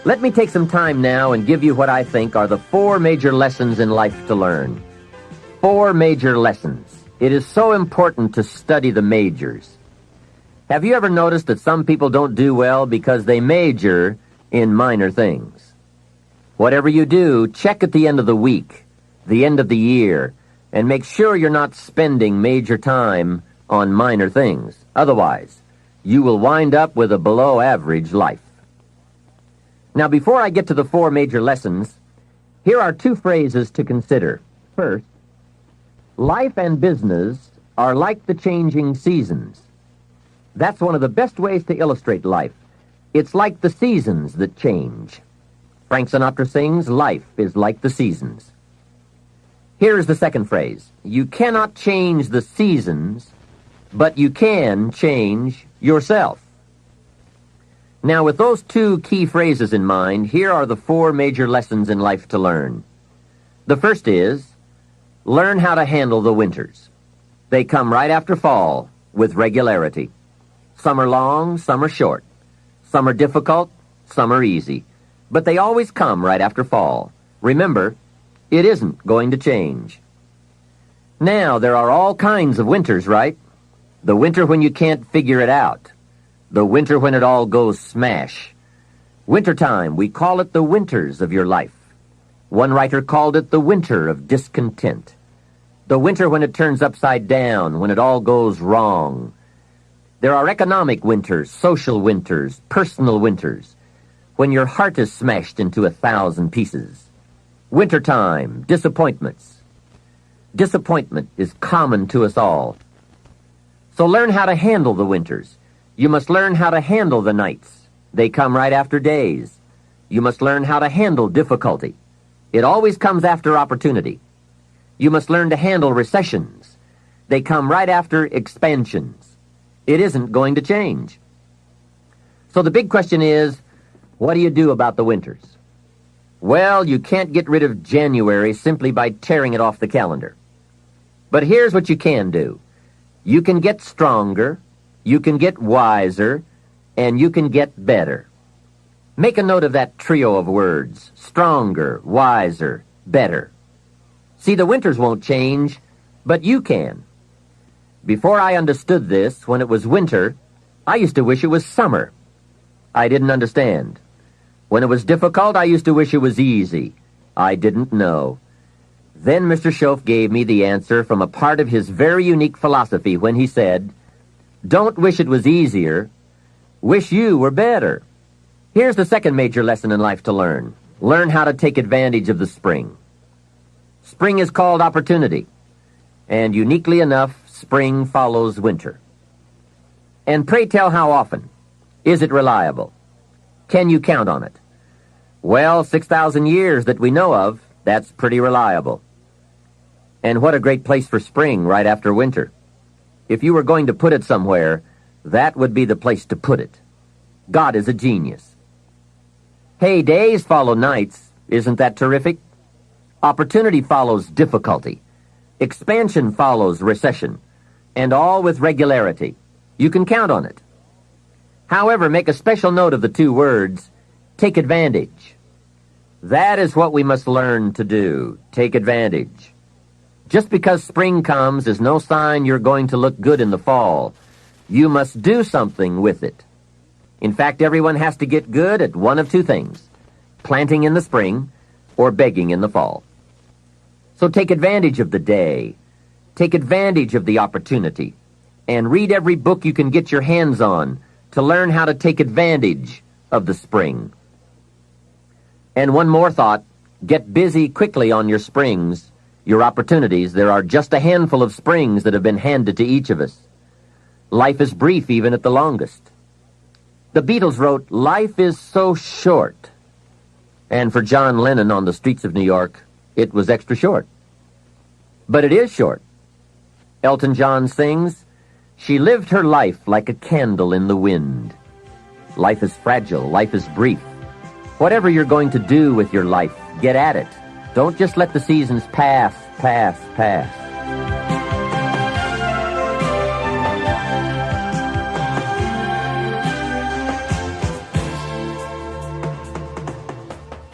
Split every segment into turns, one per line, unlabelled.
Let me take some time now and give you what I think are the 4 major lessons in life to learn. 4 major lessons. It is so important to study the majors. Have you ever noticed that some people don't do well because they major in minor things? Whatever you do, check at the end of the week, the end of the year, and make sure you're not spending major time on minor things. Otherwise, you will wind up with a below-average life. Now, before I get to the 4 major lessons, here are 2 phrases to consider. First, life and business are like the changing seasons. That's one of the best ways to illustrate life. It's like the seasons that change. Frank Sinatra sings, life is like the seasons. Here is the second phrase. You cannot change the seasons, but you can change yourself. Now, with those 2 key phrases in mind, here are the 4 major lessons in life to learn. The first is, learn how to handle the winters. They come right after fall with regularity. Some are long, some are short. Some are difficult, some are easy. But they always come right after fall. Remember, it isn't going to change. Now, there are all kinds of winters, right? The winter when you can't figure it out. The winter when it all goes smash. Wintertime, we call it the winters of your life. One writer called it the winter of discontent. The winter when it turns upside down, when it all goes wrong. There are economic winters, social winters, personal winters, when your heart is smashed into 1,000 pieces. Wintertime, disappointments. Disappointment is common to us all. So learn how to handle the winters. You must learn how to handle the nights. They come right after days. You must learn how to handle difficulty. It always comes after opportunity. You must learn to handle recessions. They come right after expansions. It isn't going to change. So the big question is, what do you do about the winters? Well, you can't get rid of January simply by tearing it off the calendar. But here's what you can do. You can get stronger, you can get wiser, and you can get better. Make a note of that trio of words, stronger, wiser, better. See, the winters won't change, but you can. Before I understood this, when it was winter, I used to wish it was summer. I didn't understand. When it was difficult, I used to wish it was easy. I didn't know. Then Mr. Schoaf gave me the answer from a part of his very unique philosophy when he said, don't wish it was easier, wish you were better. Here's the second major lesson in life to learn. Learn how to take advantage of the spring. Spring is called opportunity, and uniquely enough, spring follows winter. And pray tell how often? Is it reliable? Can you count on it? Well, 6,000 years that we know of, that's pretty reliable. And what a great place for spring right after winter. If you were going to put it somewhere, that would be the place to put it. God is a genius. Hey, days follow nights. Isn't that terrific? Opportunity follows difficulty. Expansion follows recession. And all with regularity. You can count on it. However, make a special note of the 2 words, take advantage. That is what we must learn to do, take advantage. Just because spring comes is no sign you're going to look good in the fall. You must do something with it. In fact, everyone has to get good at one of 2 things, planting in the spring or begging in the fall. So take advantage of the day, take advantage of the opportunity, and read every book you can get your hands on to learn how to take advantage of the spring. And one more thought, get busy quickly on your springs, your opportunities. There are just a handful of springs that have been handed to each of us. Life is brief even at the longest. The Beatles wrote, life is so short. And for John Lennon on the streets of New York, it was extra short. But it is short. Elton John sings, she lived her life like a candle in the wind. Life is fragile. Life is brief. Whatever you're going to do with your life, get at it. Don't just let the seasons pass.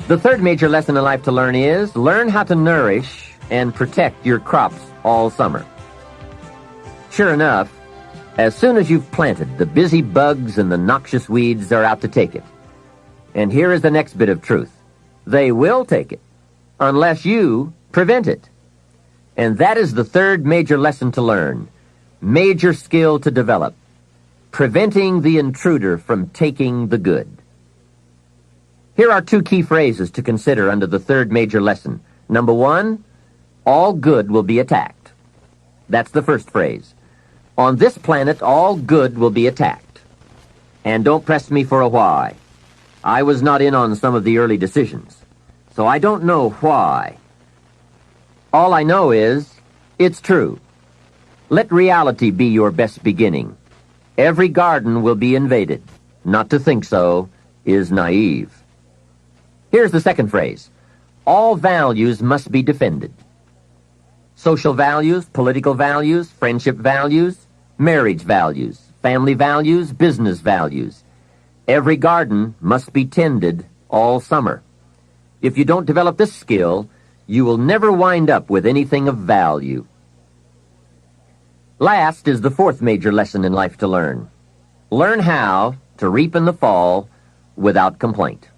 The third major lesson in life to learn is learn how to nourish and protect your crops all summer. Sure enough, as soon as you've planted, the busy bugs and the noxious weeds are out to take it. And here is the next bit of truth. They will take it, unless you prevent it. And that is the third major lesson to learn, major skill to develop, preventing the intruder from taking the good. Here are two key phrases to consider under the third major lesson. Number one, all good will be attacked. That's the first phrase. On this planet, all good will be attacked. And don't press me for a why. I was not in on some of the early decisions, so I don't know why. All I know is, it's true. Let reality be your best beginning. Every garden will be invaded. Not to think so is naive. Here's the second phrase. All values must be defended. Social values, political values, friendship values, marriage values, family values, business values. Every garden must be tended all summer. If you don't develop this skill, you will never wind up with anything of value. Last is the fourth major lesson in life to learn. Learn how to reap in the fall without complaint.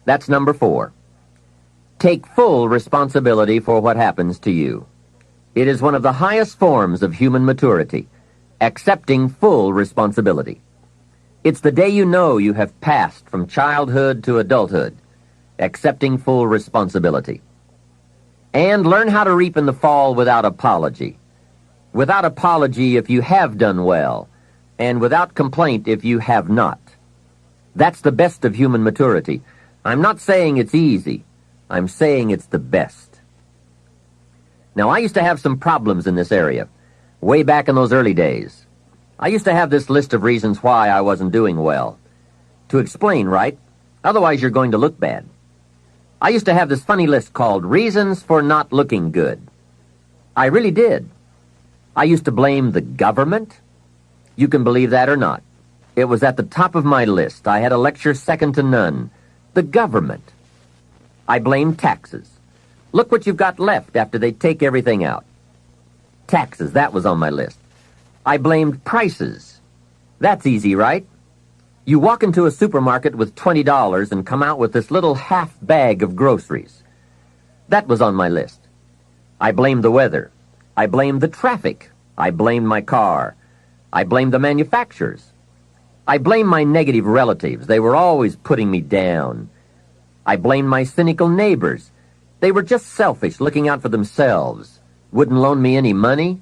That's number 4. Take full responsibility for what happens to you. It is one of the highest forms of human maturity, accepting full responsibility. It's the day you know you have passed from childhood to adulthood, accepting full responsibility. And learn how to reap in the fall without apology. Without apology if you have done well, and without complaint if you have not. That's the best of human maturity. I'm not saying it's easy. I'm saying it's the best. Now, I used to have some problems in this area, way back in those early days. I used to have this list of reasons why I wasn't doing well. To explain, right? Otherwise, you're going to look bad. I used to have this funny list called Reasons for Not Looking Good. I really did. I used to blame the government. You can believe that or not. It was at the top of my list. I had a lecture second to none. The government. I blamed taxes. Look what you've got left after they take everything out. Taxes, that was on my list. I blamed prices. That's easy, right? You walk into a supermarket with $20 and come out with this little half bag of groceries. That was on my list. I blamed the weather. I blamed the traffic. I blamed my car. I blamed the manufacturers. I blamed my negative relatives. They were always putting me down. I blamed my cynical neighbors. They were just selfish, looking out for themselves. Wouldn't loan me any money.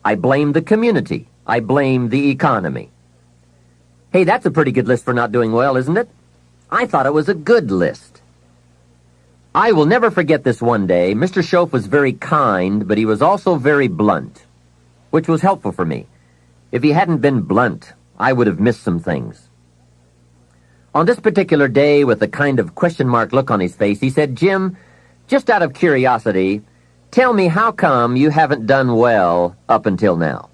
I blamed the community. I blamed the economy. Hey, that's a pretty good list for not doing well, isn't it? I thought it was a good list. I will never forget this one day. Mr. Schoaf was very kind, but he was also very blunt, which was helpful for me. If he hadn't been blunt, I would have missed some things. On this particular day, with a kind of question mark look on his face, he said, "Jim, just out of curiosity, tell me how come you haven't done well up until now?"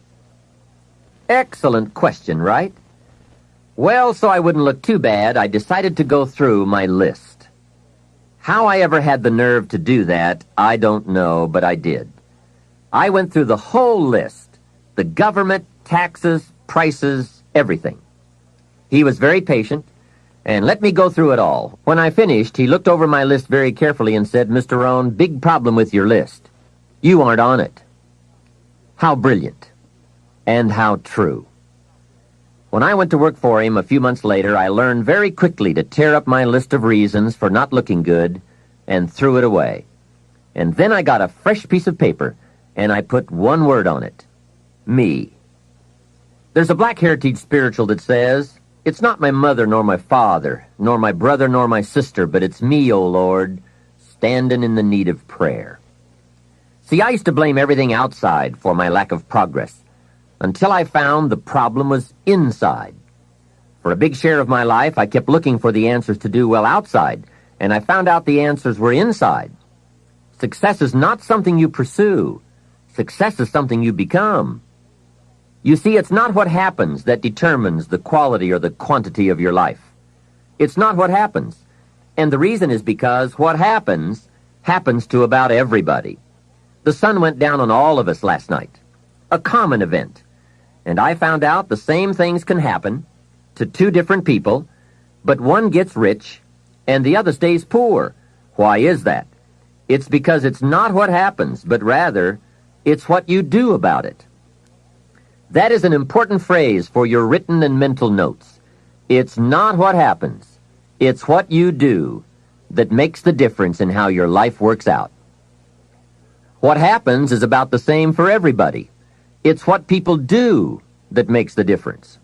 Excellent question, right? Well, so I wouldn't look too bad, I decided to go through my list. How I ever had the nerve to do that, I don't know, but I did. I went through the whole list, the government, taxes, prices, everything. He was very patient, and let me go through it all. When I finished, he looked over my list very carefully and said, "Mr. Rohn, big problem with your list. You aren't on it." How brilliant, and how true. When I went to work for him a few months later, I learned very quickly to tear up my list of reasons for not looking good and threw it away. And then I got a fresh piece of paper, and I put one word on it: me. There's a Black Heritage spiritual that says, "It's not my mother nor my father, nor my brother nor my sister, but it's me, O Lord, standing in the need of prayer." See, I used to blame everything outside for my lack of progress, until I found the problem was inside. For a big share of my life, I kept looking for the answers to do well outside, and I found out the answers were inside. Success is not something you pursue. Success is something you become. You see, it's not what happens that determines the quality or the quantity of your life. It's not what happens. And the reason is because what happens to about everybody. The sun went down on all of us last night. A common event. And I found out the same things can happen to two different people, but one gets rich and the other stays poor. Why is that? It's because it's not what happens, but rather it's what you do about it. That is an important phrase for your written and mental notes. It's not what happens. It's what you do that makes the difference in how your life works out. What happens is about the same for everybody. It's what people do that makes the difference.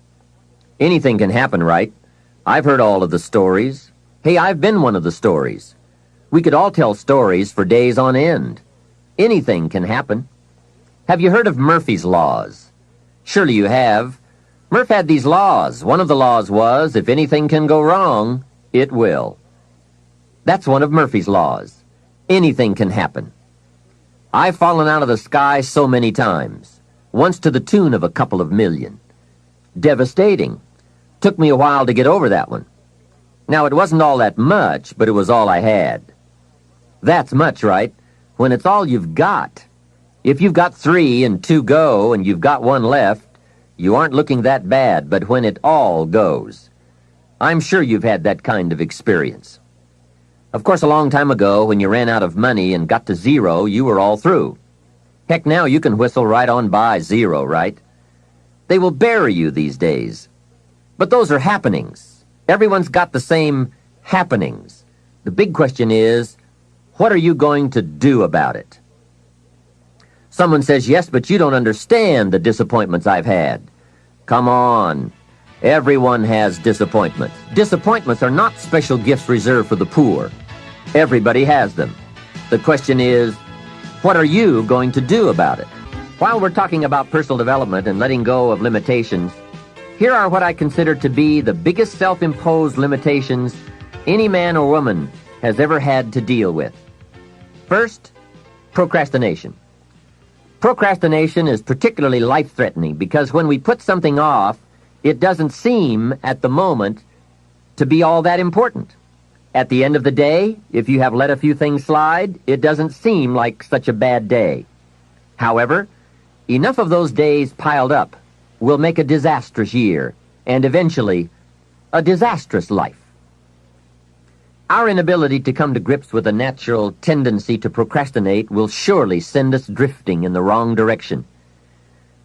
Anything can happen, right? I've heard all of the stories. Hey, I've been one of the stories. We could all tell stories for days on end. Anything can happen. Have you heard of Murphy's Laws? Surely you have. Murph had these laws. One of the laws was, if anything can go wrong, it will. That's one of Murphy's laws. Anything can happen. I've fallen out of the sky so many times, once to the tune of a couple of million. Devastating. Took me a while to get over that one. Now, it wasn't all that much, but it was all I had. That's much, right? When it's all you've got. If you've got 3 and 2 go and you've got 1 left, you aren't looking that bad, but when it all goes. I'm sure you've had that kind of experience. Of course, a long time ago, when you ran out of money and got to 0, you were all through. Heck, now you can whistle right on by 0, right? They will bury you these days. But those are happenings. Everyone's got the same happenings. The big question is, what are you going to do about it? Someone says, yes, but you don't understand the disappointments I've had. Come on. Everyone has disappointments. Disappointments are not special gifts reserved for the poor. Everybody has them. The question is, what are you going to do about it? While we're talking about personal development and letting go of limitations, here are what I consider to be the biggest self-imposed limitations any man or woman has ever had to deal with. First, procrastination. Procrastination is particularly life-threatening because when we put something off, it doesn't seem, at the moment, to be all that important. At the end of the day, if you have let a few things slide, it doesn't seem like such a bad day. However, enough of those days piled up will make a disastrous year, and eventually, a disastrous life. Our inability to come to grips with a natural tendency to procrastinate will surely send us drifting in the wrong direction.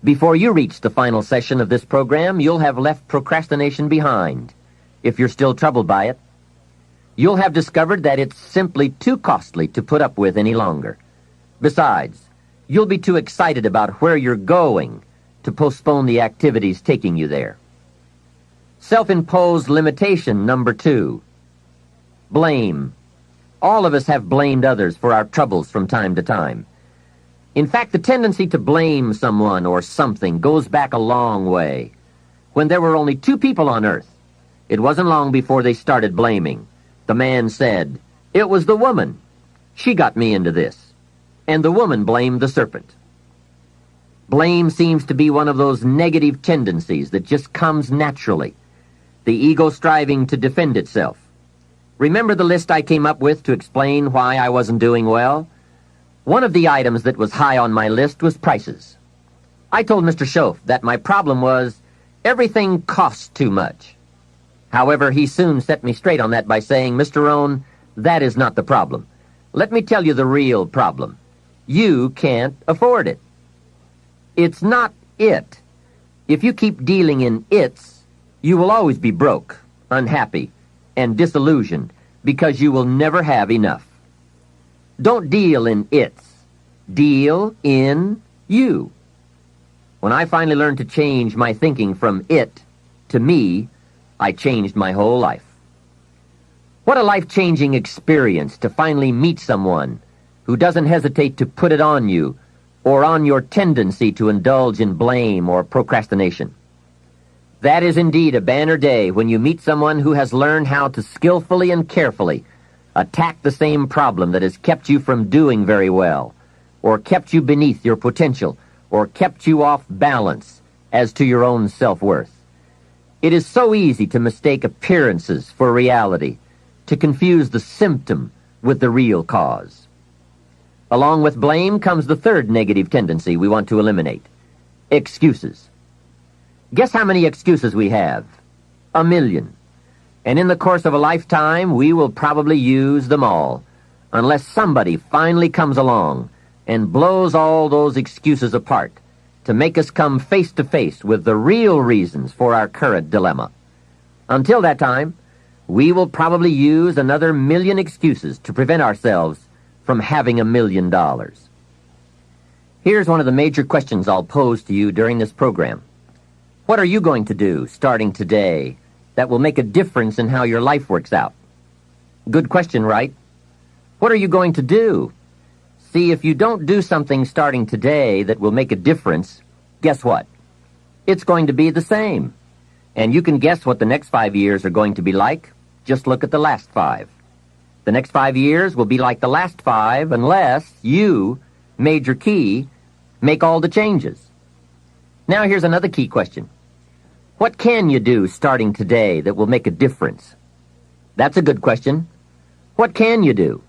Before you reach the final session of this program, you'll have left procrastination behind, if you're still troubled by it. You'll have discovered that it's simply too costly to put up with any longer. Besides, you'll be too excited about where you're going to postpone the activities taking you there. Self-imposed limitation number 2. Blame. All of us have blamed others for our troubles from time to time. In fact, the tendency to blame someone or something goes back a long way. When there were only 2 people on earth, it wasn't long before they started blaming. The man said, "It was the woman. She got me into this." And the woman blamed the serpent. Blame seems to be one of those negative tendencies that just comes naturally. The ego striving to defend itself. Remember the list I came up with to explain why I wasn't doing well? One of the items that was high on my list was prices. I told Mr. Schoaf that my problem was everything costs too much. However, he soon set me straight on that by saying, "Mr. Rohn, that is not the problem. Let me tell you the real problem. You can't afford it. It's not it. If you keep dealing in it's, you will always be broke, unhappy, and disillusioned because you will never have enough. Don't deal in it's. Deal in you." When I finally learned to change my thinking from it to me, I changed my whole life. What a life-changing experience to finally meet someone who doesn't hesitate to put it on you or on your tendency to indulge in blame or procrastination. That is indeed a banner day when you meet someone who has learned how to skillfully and carefully attack the same problem that has kept you from doing very well, or kept you beneath your potential, or kept you off balance as to your own self-worth. It is so easy to mistake appearances for reality, to confuse the symptom with the real cause. Along with blame comes the third negative tendency we want to eliminate: excuses. Guess how many excuses we have? 1,000,000. And in the course of a lifetime, we will probably use them all, unless somebody finally comes along and blows all those excuses apart to make us come face to face with the real reasons for our current dilemma. Until that time, we will probably use another 1,000,000 excuses to prevent ourselves from having $1,000,000. Here's one of the major questions I'll pose to you during this program. What are you going to do starting today that will make a difference in how your life works out? Good question, right? What are you going to do? See, if you don't do something starting today that will make a difference, guess what? It's going to be the same. And you can guess what the next 5 years are going to be like. Just look at the last 5. The next 5 years will be like the last 5 unless you, Major Key, make all the changes. Now here's another key question. What can you do starting today that will make a difference? That's a good question. What can you do?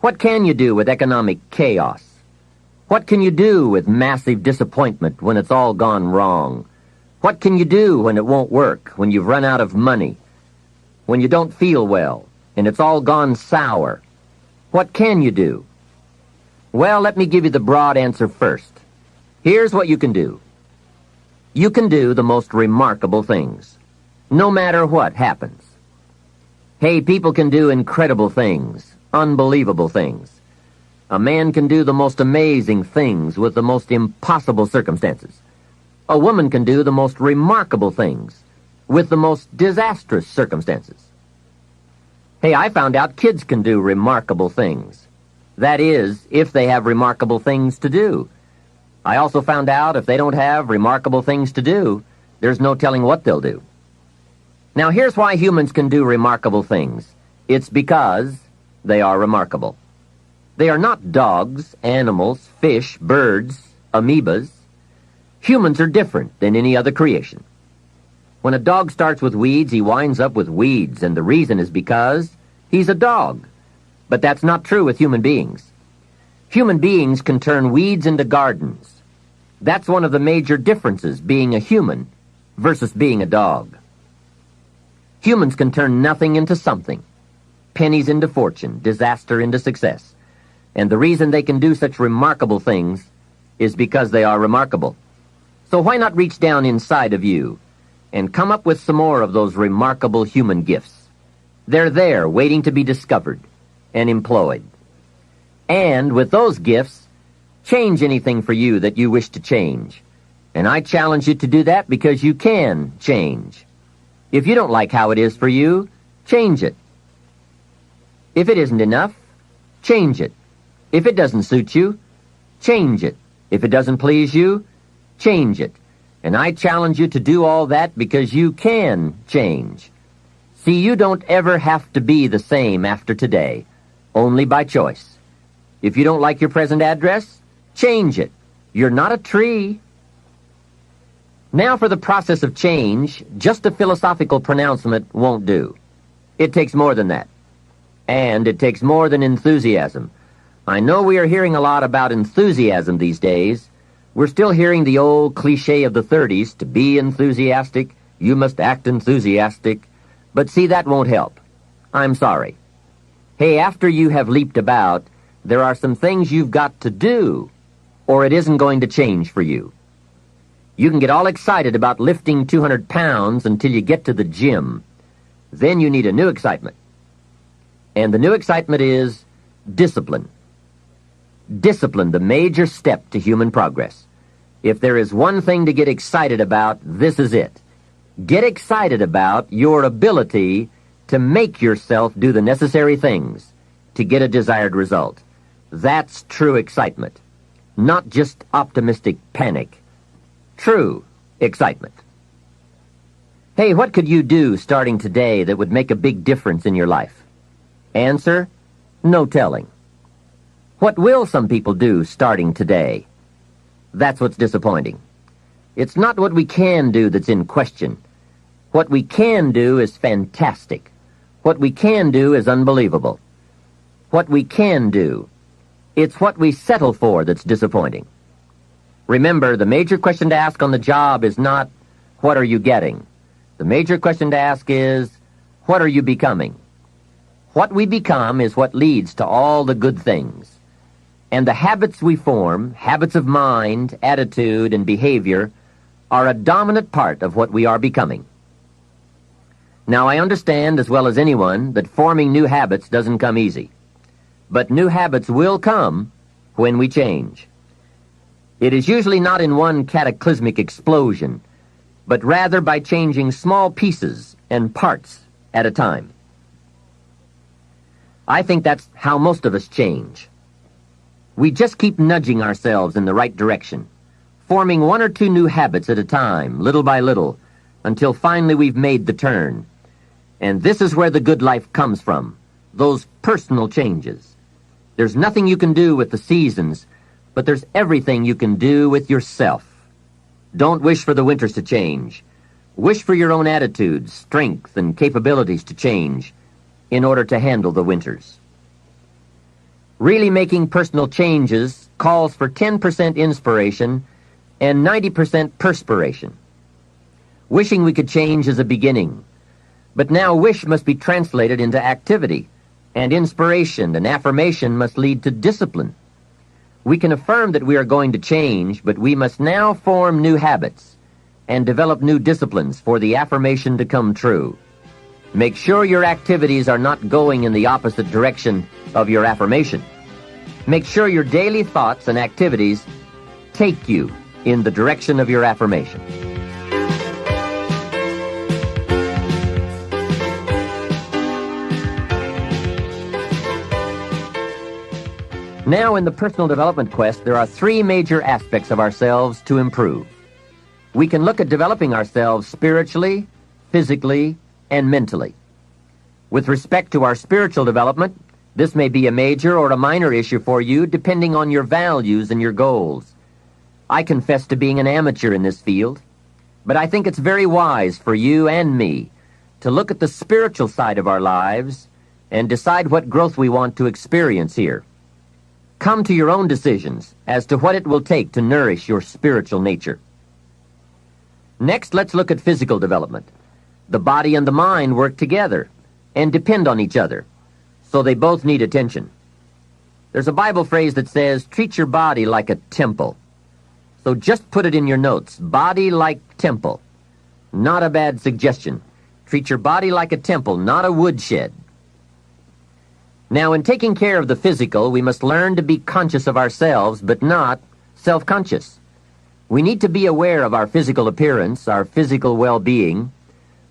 What can you do with economic chaos? What can you do with massive disappointment when it's all gone wrong? What can you do when it won't work, when you've run out of money, when you don't feel well, and it's all gone sour? What can you do? Well, let me give you the broad answer first. Here's what you can do. You can do the most remarkable things, no matter what happens. Hey, people can do incredible things, unbelievable things. A man can do the most amazing things with the most impossible circumstances. A woman can do the most remarkable things with the most disastrous circumstances. Hey, I found out kids can do remarkable things. That is, if they have remarkable things to do. I also found out if they don't have remarkable things to do, there's no telling what they'll do. Now, here's why humans can do remarkable things. It's because they are remarkable. They are not dogs, animals, fish, birds, amoebas. Humans are different than any other creation. When a dog starts with weeds, he winds up with weeds, and the reason is because he's a dog. But that's not true with human beings. Human beings can turn weeds into gardens. That's one of the major differences being a human versus being a dog. Humans can turn nothing into something, pennies into fortune, disaster into success. And the reason they can do such remarkable things is because they are remarkable. So why not reach down inside of you and come up with some more of those remarkable human gifts? They're there waiting to be discovered and employed. And with those gifts, change anything for you that you wish to change. And I challenge you to do that because you can change. If you don't like how it is for you, change it. If it isn't enough, change it. If it doesn't suit you, change it. If it doesn't please you, change it. And I challenge you to do all that because you can change. See, you don't ever have to be the same after today, only by choice. If you don't like your present address, change it. You're not a tree. Now for the process of change, just a philosophical pronouncement won't do. It takes more than that. And it takes more than enthusiasm. I know we are hearing a lot about enthusiasm these days. We're still hearing the old cliche of the 30s, to be enthusiastic, you must act enthusiastic. But see, that won't help. I'm sorry. Hey, after you have leaped about, there are some things you've got to do, or it isn't going to change for you. You can get all excited about lifting 200 pounds until you get to the gym. Then you need a new excitement. And the new excitement is discipline. Discipline, the major step to human progress. If there is one thing to get excited about, this is it. Get excited about your ability to make yourself do the necessary things to get a desired result. That's true excitement, not just optimistic panic. True excitement. Hey, what could you do starting today that would make a big difference in your life? Answer, no telling. What will some people do starting today? That's what's disappointing. It's not what we can do that's in question. What we can do is fantastic. What we can do is unbelievable. What we can do. It's what we settle for that's disappointing. Remember, the major question to ask on the job is not, what are you getting? The major question to ask is, what are you becoming? What we become is what leads to all the good things. And the habits we form, habits of mind, attitude, and behavior, are a dominant part of what we are becoming. Now, I understand as well as anyone that forming new habits doesn't come easy. But new habits will come when we change. It is usually not in one cataclysmic explosion, but rather by changing small pieces and parts at a time. I think that's how most of us change. We just keep nudging ourselves in the right direction, forming one or two new habits at a time, little by little, until finally we've made the turn. And this is where the good life comes from, those personal changes. There's nothing you can do with the seasons, but there's everything you can do with yourself. Don't wish for the winters to change. Wish for your own attitudes, strength, and capabilities to change in order to handle the winters. Really making personal changes calls for 10% inspiration and 90% perspiration. Wishing we could change is a beginning, but now wish must be translated into activity, and inspiration and affirmation must lead to discipline. We can affirm that we are going to change, but we must now form new habits and develop new disciplines for the affirmation to come true. Make sure your activities are not going in the opposite direction of your affirmation. Make sure your daily thoughts and activities take you in the direction of your affirmation. Now, in the personal development quest, there are three major aspects of ourselves to improve. We can look at developing ourselves spiritually, physically, and mentally. With respect to our spiritual development, this may be a major or a minor issue for you, depending on your values and your goals. I confess to being an amateur in this field, but I think it's very wise for you and me to look at the spiritual side of our lives and decide what growth we want to experience here. Come to your own decisions as to what it will take to nourish your spiritual nature. Next, let's look at physical development. The body and the mind work together and depend on each other, so they both need attention. There's a Bible phrase that says, treat your body like a temple. So just put it in your notes, body like temple. Not a bad suggestion. Treat your body like a temple, not a woodshed. Now, in taking care of the physical, we must learn to be conscious of ourselves, but not self-conscious. We need to be aware of our physical appearance, our physical well-being,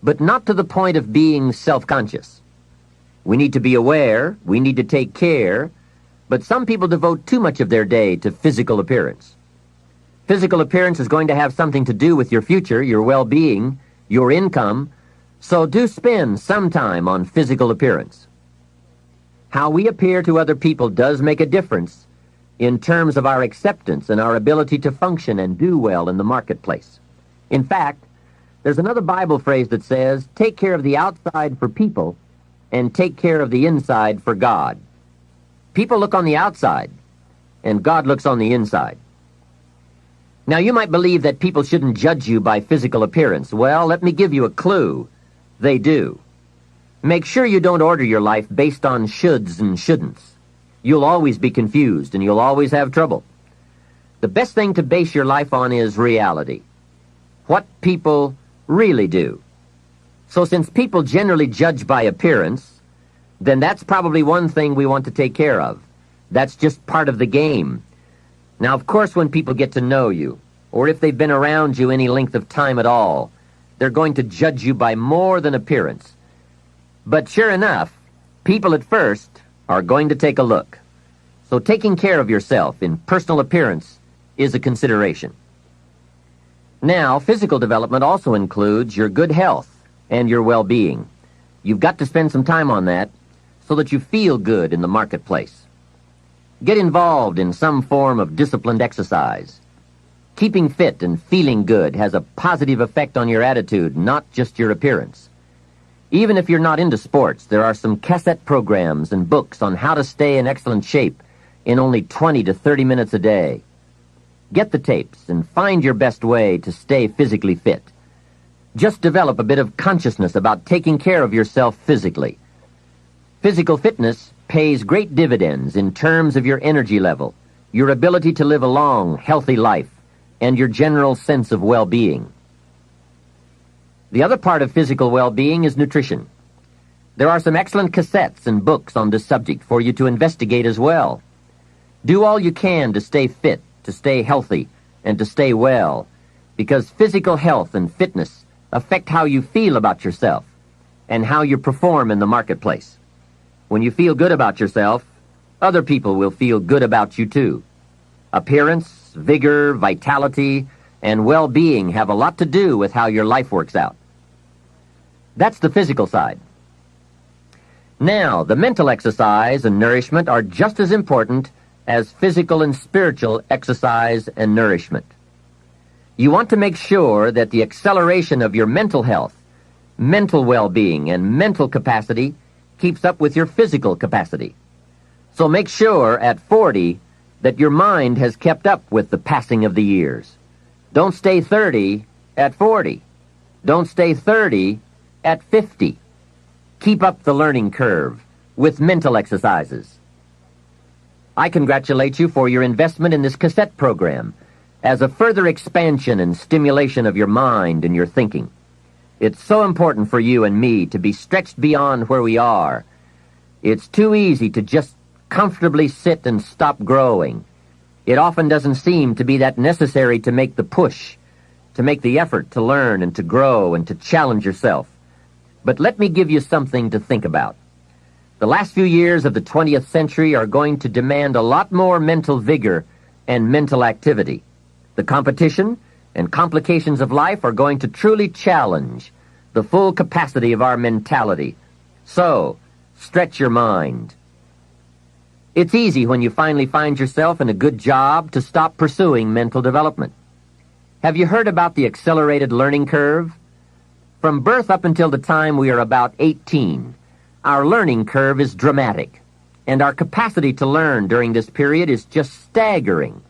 but not to the point of being self-conscious. We need to be aware, we need to take care, but some people devote too much of their day to physical appearance. Physical appearance is going to have something to do with your future, your well-being, your income, so do spend some time on physical appearance. How we appear to other people does make a difference in terms of our acceptance and our ability to function and do well in the marketplace. In fact, there's another Bible phrase that says, take care of the outside for people and take care of the inside for God. People look on the outside, and God looks on the inside. Now, you might believe that people shouldn't judge you by physical appearance. Well, let me give you a clue. They do. Make sure you don't order your life based on shoulds and shouldn'ts. You'll always be confused, and you'll always have trouble. The best thing to base your life on is reality. What people really do. So since people generally judge by appearance, then that's probably one thing we want to take care of. That's just part of the game. Now, of course, when people get to know you, or if they've been around you any length of time at all, they're going to judge you by more than appearance. But sure enough, people at first are going to take a look. So taking care of yourself in personal appearance is a consideration. Now, physical development also includes your good health and your well-being. You've got to spend some time on that so that you feel good in the marketplace. Get involved in some form of disciplined exercise. Keeping fit and feeling good has a positive effect on your attitude, not just your appearance. Even if you're not into sports, there are some cassette programs and books on how to stay in excellent shape in only 20 to 30 minutes a day. Get the tapes and find your best way to stay physically fit. Just develop a bit of consciousness about taking care of yourself physically. Physical fitness pays great dividends in terms of your energy level, your ability to live a long, healthy life, and your general sense of well-being. The other part of physical well-being is nutrition. There are some excellent cassettes and books on this subject for you to investigate as well. Do all you can to stay fit, to stay healthy, and to stay well, because physical health and fitness affect how you feel about yourself and how you perform in the marketplace. When you feel good about yourself, other people will feel good about you too. Appearance, vigor, vitality, and well-being have a lot to do with how your life works out. That's the physical side. Now, the mental exercise and nourishment are just as important as physical and spiritual exercise and nourishment. You want to make sure that the acceleration of your mental health, mental well-being, and mental capacity keeps up with your physical capacity. So make sure at 40 that your mind has kept up with the passing of the years. Don't stay 30 at 40. Don't stay 30 at 50. Keep up the learning curve with mental exercises. I congratulate you for your investment in this cassette program as a further expansion and stimulation of your mind and your thinking. It's so important for you and me to be stretched beyond where we are. It's too easy to just comfortably sit and stop growing. It often doesn't seem to be that necessary to make the push, to make the effort to learn and to grow and to challenge yourself. But let me give you something to think about. The last few years of the 20th century are going to demand a lot more mental vigor and mental activity. The competition and complications of life are going to truly challenge the full capacity of our mentality. So, stretch your mind. It's easy when you finally find yourself in a good job to stop pursuing mental development. Have you heard about the accelerated learning curve? From birth up until the time we are about 18, our learning curve is dramatic, and our capacity to learn during this period is just staggering.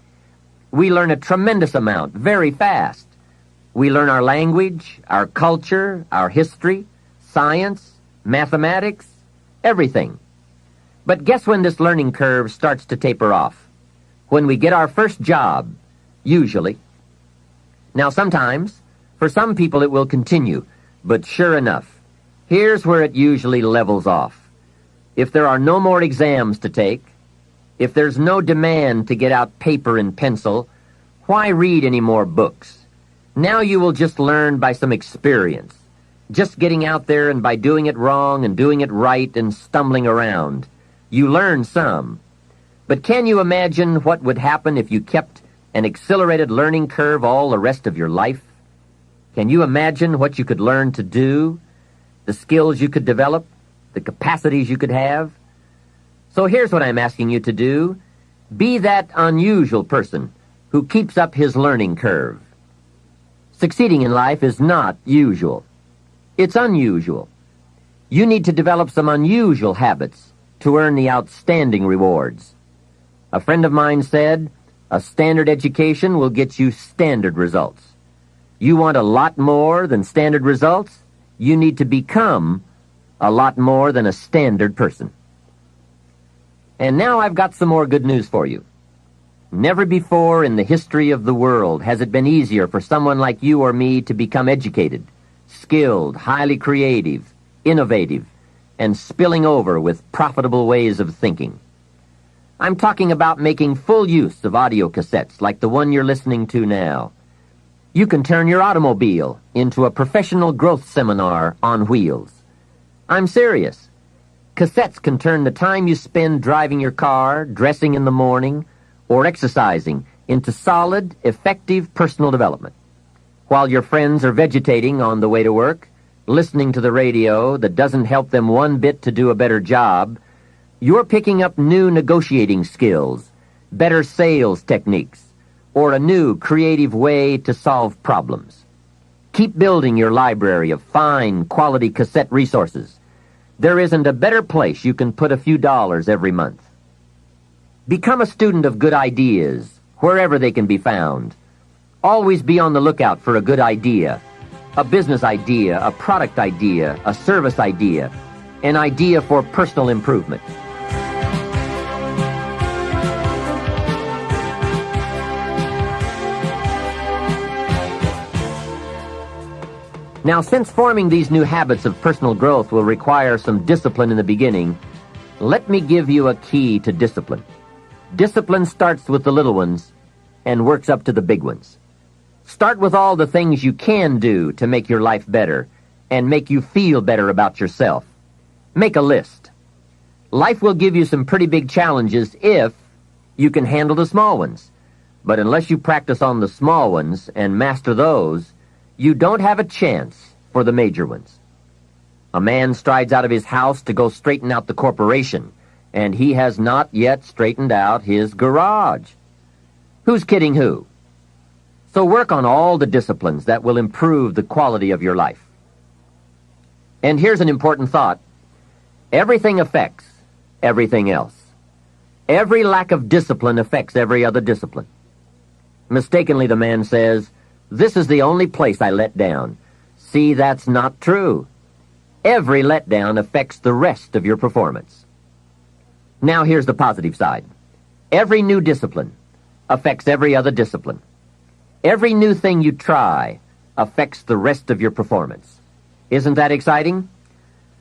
We learn a tremendous amount very fast. We learn our language, our culture, our history, science, mathematics, everything. But guess when this learning curve starts to taper off? When we get our first job, usually. Now sometimes, for some people it will continue, but sure enough, here's where it usually levels off. If there are no more exams to take, if there's no demand to get out paper and pencil, why read any more books? Now you will just learn by some experience, just getting out there and by doing it wrong and doing it right and stumbling around. You learn some. But can you imagine what would happen if you kept an accelerated learning curve all the rest of your life? Can you imagine what you could learn to do, the skills you could develop, the capacities you could have? So here's what I'm asking you to do. Be that unusual person who keeps up his learning curve. Succeeding in life is not usual. It's unusual. You need to develop some unusual habits to earn the outstanding rewards. A friend of mine said, a standard education will get you standard results. You want a lot more than standard results? You need to become a lot more than a standard person. And now I've got some more good news for you. Never before in the history of the world has it been easier for someone like you or me to become educated, skilled, highly creative, innovative, and spilling over with profitable ways of thinking. I'm talking about making full use of audio cassettes like the one you're listening to now. You can turn your automobile into a professional growth seminar on wheels. I'm serious. Cassettes can turn the time you spend driving your car, dressing in the morning, or exercising into solid, effective personal development. While your friends are vegetating on the way to work, listening to the radio that doesn't help them one bit to do a better job, you're picking up new negotiating skills, better sales techniques, or a new creative way to solve problems. Keep building your library of fine, quality cassette resources. There isn't a better place you can put a few dollars every month. Become a student of good ideas, wherever they can be found. Always be on the lookout for a good idea, a business idea, a product idea, a service idea, an idea for personal improvement. Now, since forming these new habits of personal growth will require some discipline in the beginning, let me give you a key to discipline. Discipline starts with the little ones and works up to the big ones. Start with all the things you can do to make your life better and make you feel better about yourself. Make a list. Life will give you some pretty big challenges if you can handle the small ones. But unless you practice on the small ones and master those, you don't have a chance for the major ones. A man strides out of his house to go straighten out the corporation, and he has not yet straightened out his garage. Who's kidding who? So work on all the disciplines that will improve the quality of your life. And here's an important thought. Everything affects everything else. Every lack of discipline affects every other discipline. Mistakenly, the man says, "This is the only place I let down." See, that's not true. Every letdown affects the rest of your performance. Now here's the positive side. Every new discipline affects every other discipline. Every new thing you try affects the rest of your performance. Isn't that exciting?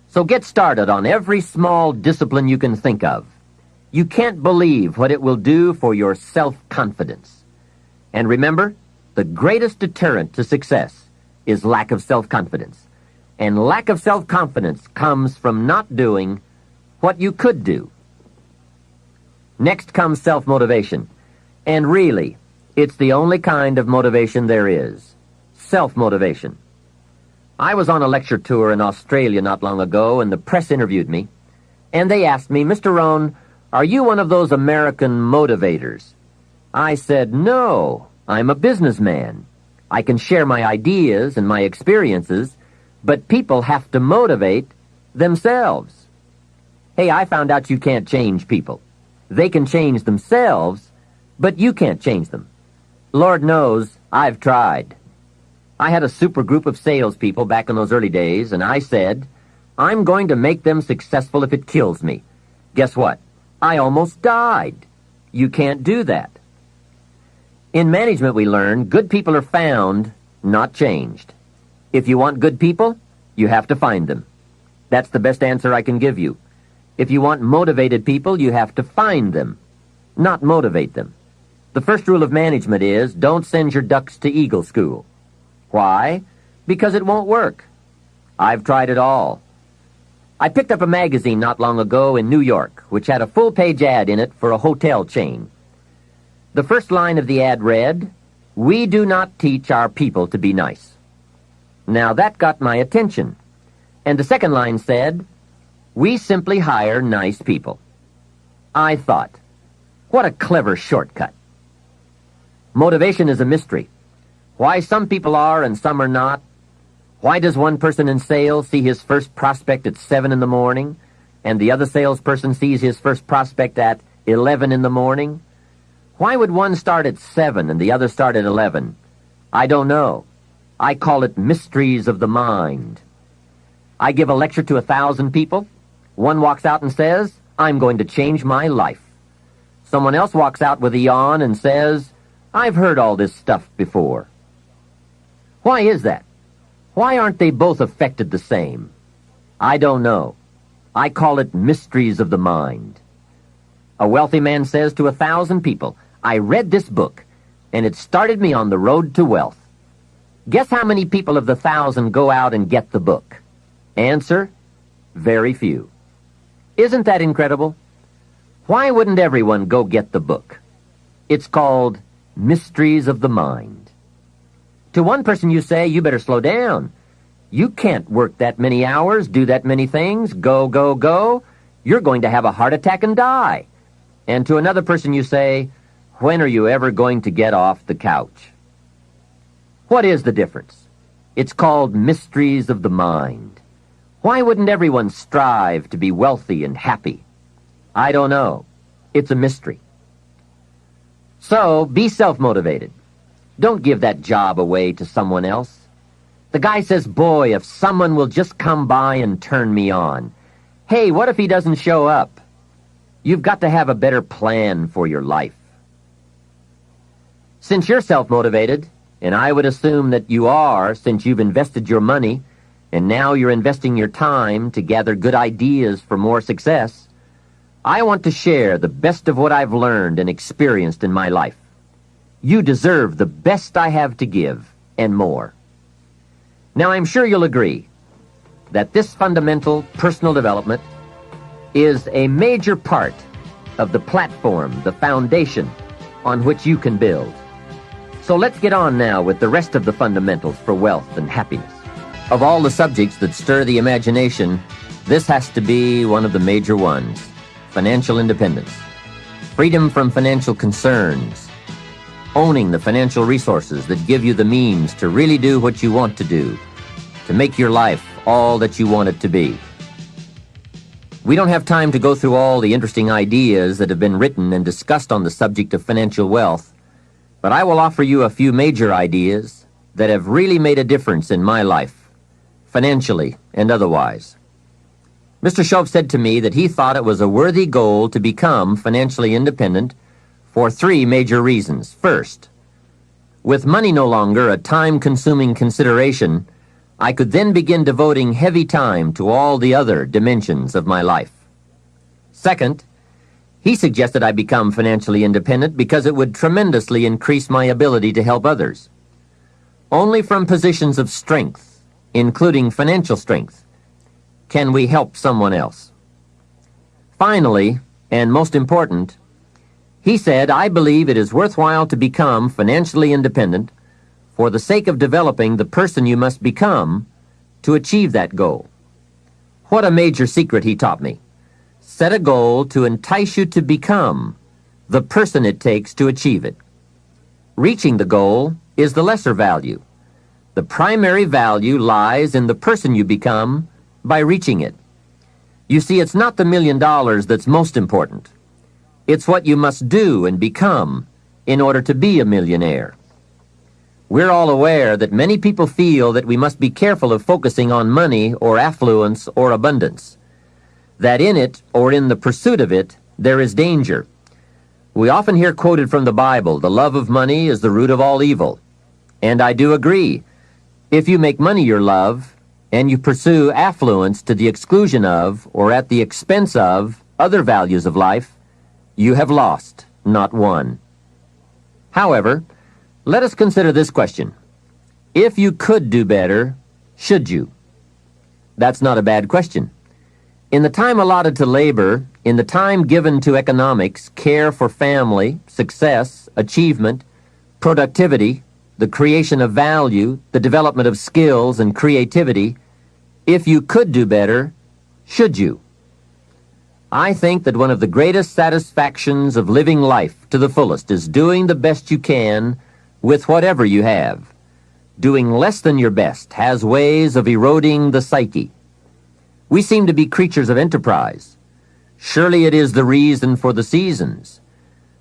So get started on every small discipline you can think of. You can't believe what it will do for your self-confidence. And remember, the greatest deterrent to success is lack of self-confidence. And lack of self-confidence comes from not doing what you could do. Next comes self-motivation. And really, it's the only kind of motivation there is. Self-motivation. I was on a lecture tour in Australia not long ago, and the press interviewed me. And they asked me, "Mr. Rohn, are you one of those American motivators?" I said, "No, I'm a businessman. I can share my ideas and my experiences, but people have to motivate themselves." Hey, I found out you can't change people. They can change themselves, but you can't change them. Lord knows, I've tried. I had a super group of salespeople back in those early days, and I said, "I'm going to make them successful if it kills me." Guess what? I almost died. You can't do that. In management, we learn good people are found, not changed. If you want good people, you have to find them. That's the best answer I can give you. If you want motivated people, you have to find them, not motivate them. The first rule of management is don't send your ducks to Eagle School. Why? Because it won't work. I've tried it all. I picked up a magazine not long ago in New York, which had a full-page ad in it for a hotel chain. The first line of the ad read, "We do not teach our people to be nice." Now that got my attention. And the second line said, "We simply hire nice people." I thought, what a clever shortcut. Motivation is a mystery. Why some people are and some are not. Why does one person in sales see his first prospect at 7 in the morning, and the other salesperson sees his first prospect at 11 in the morning? Why would one start at 7 and the other start at 11? I don't know. I call it mysteries of the mind. I give a lecture to 1,000 people. One walks out and says, "I'm going to change my life." Someone else walks out with a yawn and says, "I've heard all this stuff before." Why is that? Why aren't they both affected the same? I don't know. I call it mysteries of the mind. A wealthy man says to 1,000 people, "I read this book, and it started me on the road to wealth." Guess how many people of the 1,000 go out and get the book? Answer, very few. Isn't that incredible? Why wouldn't everyone go get the book? It's called Mysteries of the Mind. To one person you say, "You better slow down. You can't work that many hours, do that many things, go, go, go. You're going to have a heart attack and die." And to another person you say, "When are you ever going to get off the couch?" What is the difference? It's called Mysteries of the Mind. Why wouldn't everyone strive to be wealthy and happy? I don't know. It's a mystery. So, be self-motivated. Don't give that job away to someone else. The guy says, boy, if someone will just come by and turn me on. Hey, what if he doesn't show up? You've got to have a better plan for your life. Since you're self-motivated, and I would assume that you are since you've invested your money, and now you're investing your time to gather good ideas for more success, I want to share the best of what I've learned and experienced in my life. You deserve the best I have to give, and more. Now, I'm sure you'll agree that this fundamental personal development is a major part of the platform, the foundation on which you can build. So let's get on now with the rest of the fundamentals for wealth and happiness. Of all the subjects that stir the imagination, this has to be one of the major ones: financial independence, freedom from financial concerns, owning the financial resources that give you the means to really do what you want to do, to make your life all that you want it to be. We don't have time to go through all the interesting ideas that have been written and discussed on the subject of financial wealth, but I will offer you a few major ideas that have really made a difference in my life, financially and otherwise. Mr. Shoaff said to me that he thought it was a worthy goal to become financially independent for 3 major reasons. First, with money no longer a time-consuming consideration, I could then begin devoting heavy time to all the other dimensions of my life. Second, he suggested I become financially independent because it would tremendously increase my ability to help others. Only from positions of strength, including financial strength, can we help someone else. Finally, and most important, he said, I believe it is worthwhile to become financially independent for the sake of developing the person you must become to achieve that goal. What a major secret he taught me. Set a goal to entice you to become the person it takes to achieve it. Reaching the goal is the lesser value. The primary value lies in the person you become by reaching it. You see, it's not the $1 million that's most important. It's what you must do and become in order to be a millionaire. We're all aware that many people feel that we must be careful of focusing on money or affluence or abundance, that in it or in the pursuit of it there is danger. We often hear quoted from the Bible, the love of money is the root of all evil. And I do agree. If you make money your love, and you pursue affluence to the exclusion of or at the expense of other values of life, you have lost, not won. However, let us consider this question. If you could do better, should you? That's not a bad question. In the time allotted to labor, in the time given to economics, care for family, success, achievement, productivity, the creation of value, the development of skills and creativity, if you could do better, should you? I think that one of the greatest satisfactions of living life to the fullest is doing the best you can with whatever you have. Doing less than your best has ways of eroding the psyche. We seem to be creatures of enterprise. Surely it is the reason for the seasons.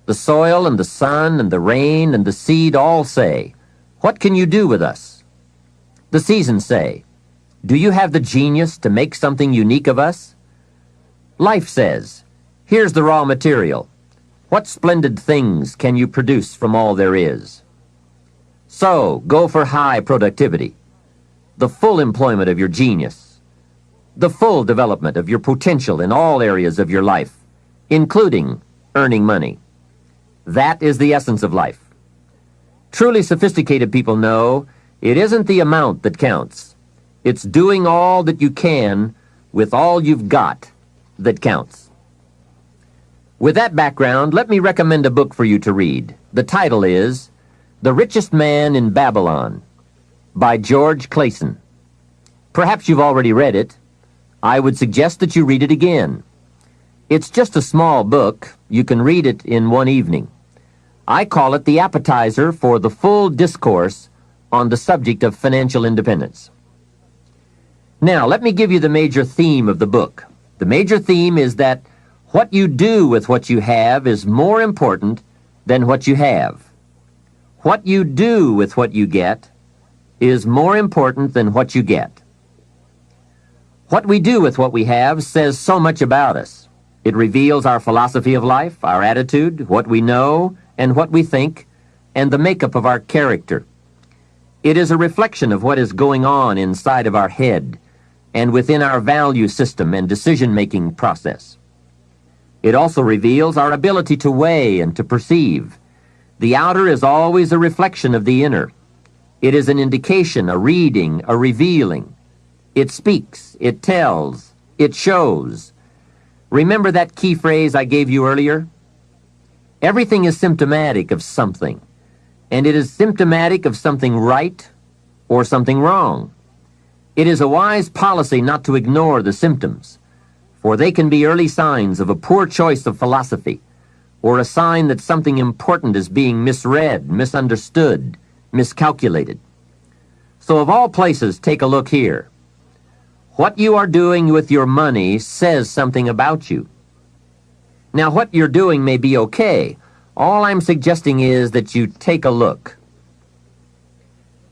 The soil and the sun and the rain and the seed all say, what can you do with us? The seasons say, do you have the genius to make something unique of us? Life says, here's the raw material. What splendid things can you produce from all there is? So, go for high productivity, the full employment of your genius, the full development of your potential in all areas of your life, including earning money. That is the essence of life. Truly sophisticated people know it isn't the amount that counts. It's doing all that you can with all you've got that counts. With that background, let me recommend a book for you to read. The title is The Richest Man in Babylon by George Clason. Perhaps you've already read it. I would suggest that you read it again. It's just a small book. You can read it in one evening. I call it the appetizer for the full discourse on the subject of financial independence. Now, let me give you the major theme of the book. The major theme is that what you do with what you have is more important than what you have. What you do with what you get is more important than what you get. What we do with what we have says so much about us. It reveals our philosophy of life, our attitude, what we know, and what we think, and the makeup of our character. It is a reflection of what is going on inside of our head and within our value system and decision-making process. It also reveals our ability to weigh and to perceive. The outer is always a reflection of the inner. It is an indication, a reading, a revealing. It speaks, it tells, it shows. Remember that key phrase I gave you earlier? Everything is symptomatic of something, and it is symptomatic of something right or something wrong. It is a wise policy not to ignore the symptoms, for they can be early signs of a poor choice of philosophy, or a sign that something important is being misread, misunderstood, miscalculated. So of all places, take a look here. What you are doing with your money says something about you. Now, what you're doing may be okay. All I'm suggesting is that you take a look.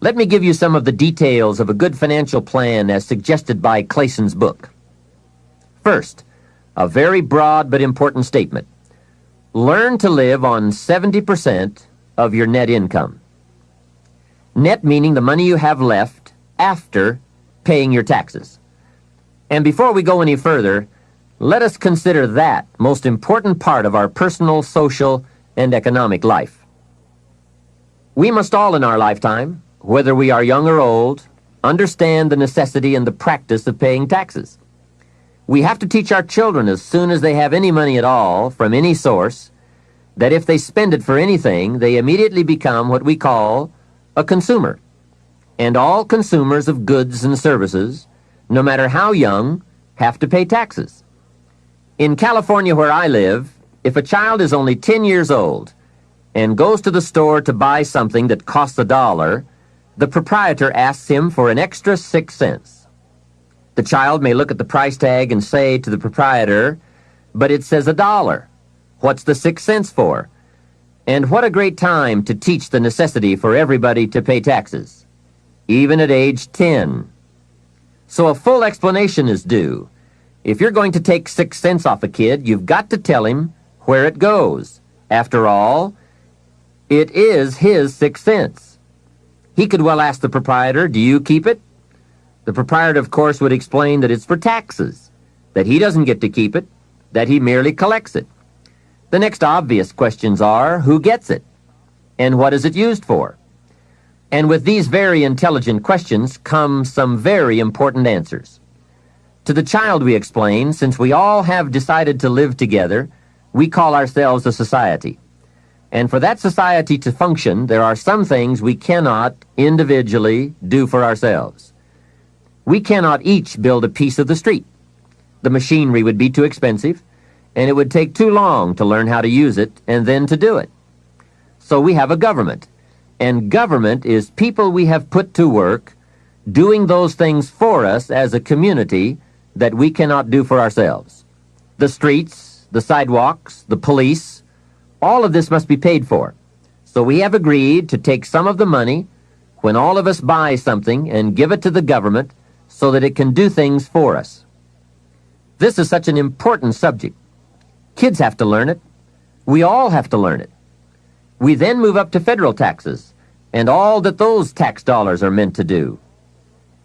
Let me give you some of the details of a good financial plan as suggested by Clayson's book. First, a very broad but important statement. Learn to live on 70% of your net income. Net meaning the money you have left after paying your taxes. And before we go any further, let us consider that most important part of our personal, social, and economic life. We must all in our lifetime, whether we are young or old, understand the necessity and the practice of paying taxes. We have to teach our children as soon as they have any money at all from any source that if they spend it for anything, they immediately become what we call a consumer. And all consumers of goods and services, no matter how young, have to pay taxes. In California, where I live, if a child is only 10 years old and goes to the store to buy something that costs $1, the proprietor asks him for an extra 6 cents. The child may look at the price tag and say to the proprietor, "But it says $1. What's the 6 cents for?" And what a great time to teach the necessity for everybody to pay taxes, even at age 10. So a full explanation is due. If you're going to take 6 cents off a kid, you've got to tell him where it goes. After all, it is his 6 cents. He could well ask the proprietor, "Do you keep it?" The proprietor, of course, would explain that it's for taxes, that he doesn't get to keep it, that he merely collects it. The next obvious questions are, who gets it? And what is it used for? And with these very intelligent questions come some very important answers. To the child we explain, since we all have decided to live together, we call ourselves a society. And for that society to function, there are some things we cannot individually do for ourselves. We cannot each build a piece of the street. The machinery would be too expensive, and it would take too long to learn how to use it and then to do it. So we have a government, and government is people we have put to work doing those things for us as a community that we cannot do for ourselves. The streets, the sidewalks, the police, all of this must be paid for. So we have agreed to take some of the money when all of us buy something and give it to the government so that it can do things for us. This is such an important subject. Kids have to learn it. We all have to learn it. We then move up to federal taxes and all that those tax dollars are meant to do.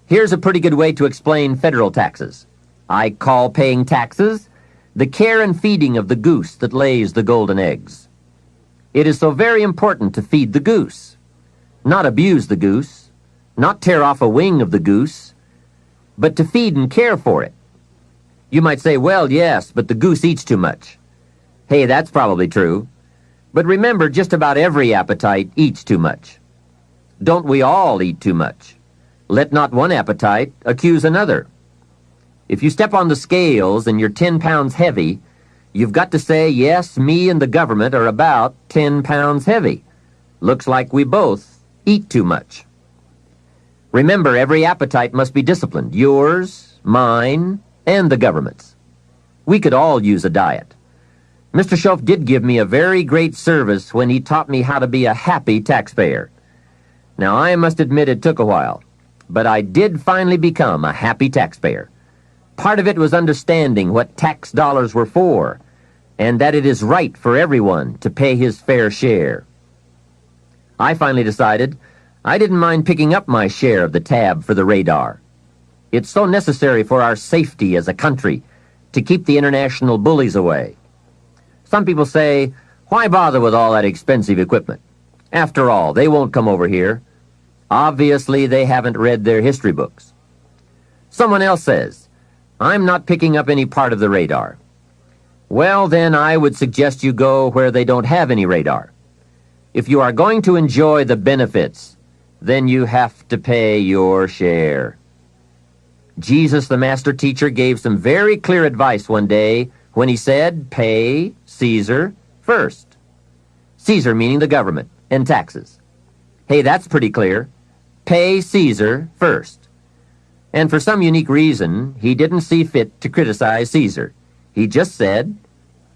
Here's a pretty good way to explain federal taxes. I call paying taxes the care and feeding of the goose that lays the golden eggs. It is so very important to feed the goose, not abuse the goose, not tear off a wing of the goose, but to feed and care for it. You might say, well, yes, but the goose eats too much. Hey, that's probably true. But remember, just about every appetite eats too much. Don't we all eat too much? Let not one appetite accuse another. If you step on the scales and you're 10 pounds heavy, you've got to say, yes, me and the government are about 10 pounds heavy. Looks like we both eat too much. Remember, every appetite must be disciplined, yours, mine, and the government's. We could all use a diet. Mr. Schoaf did give me a very great service when he taught me how to be a happy taxpayer. Now, I must admit it took a while, but I did finally become a happy taxpayer. Part of it was understanding what tax dollars were for, and that it is right for everyone to pay his fair share. I finally decided I didn't mind picking up my share of the tab for the radar. It's so necessary for our safety as a country to keep the international bullies away. Some people say, why bother with all that expensive equipment? After all, they won't come over here. Obviously, they haven't read their history books. Someone else says, I'm not picking up any part of the radar. Well, then I would suggest you go where they don't have any radar. If you are going to enjoy the benefits, then you have to pay your share. Jesus, the master teacher, gave some very clear advice one day when he said, pay Caesar first. Caesar meaning the government and taxes. Hey, that's pretty clear. Pay Caesar first. And for some unique reason, he didn't see fit to criticize Caesar. He just said,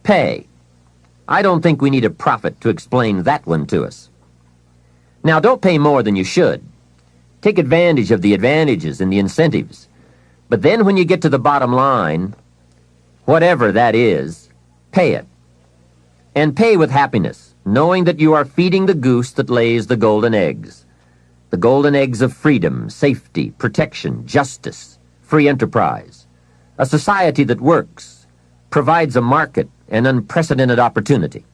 pay. I don't think we need a prophet to explain that one to us. Now, don't pay more than you should. Take advantage of the advantages and the incentives. But then when you get to the bottom line, whatever that is, pay it. And pay with happiness, knowing that you are feeding the goose that lays the golden eggs. The golden eggs of freedom, safety, protection, justice, free enterprise. A society that works, provides a market and unprecedented opportunity.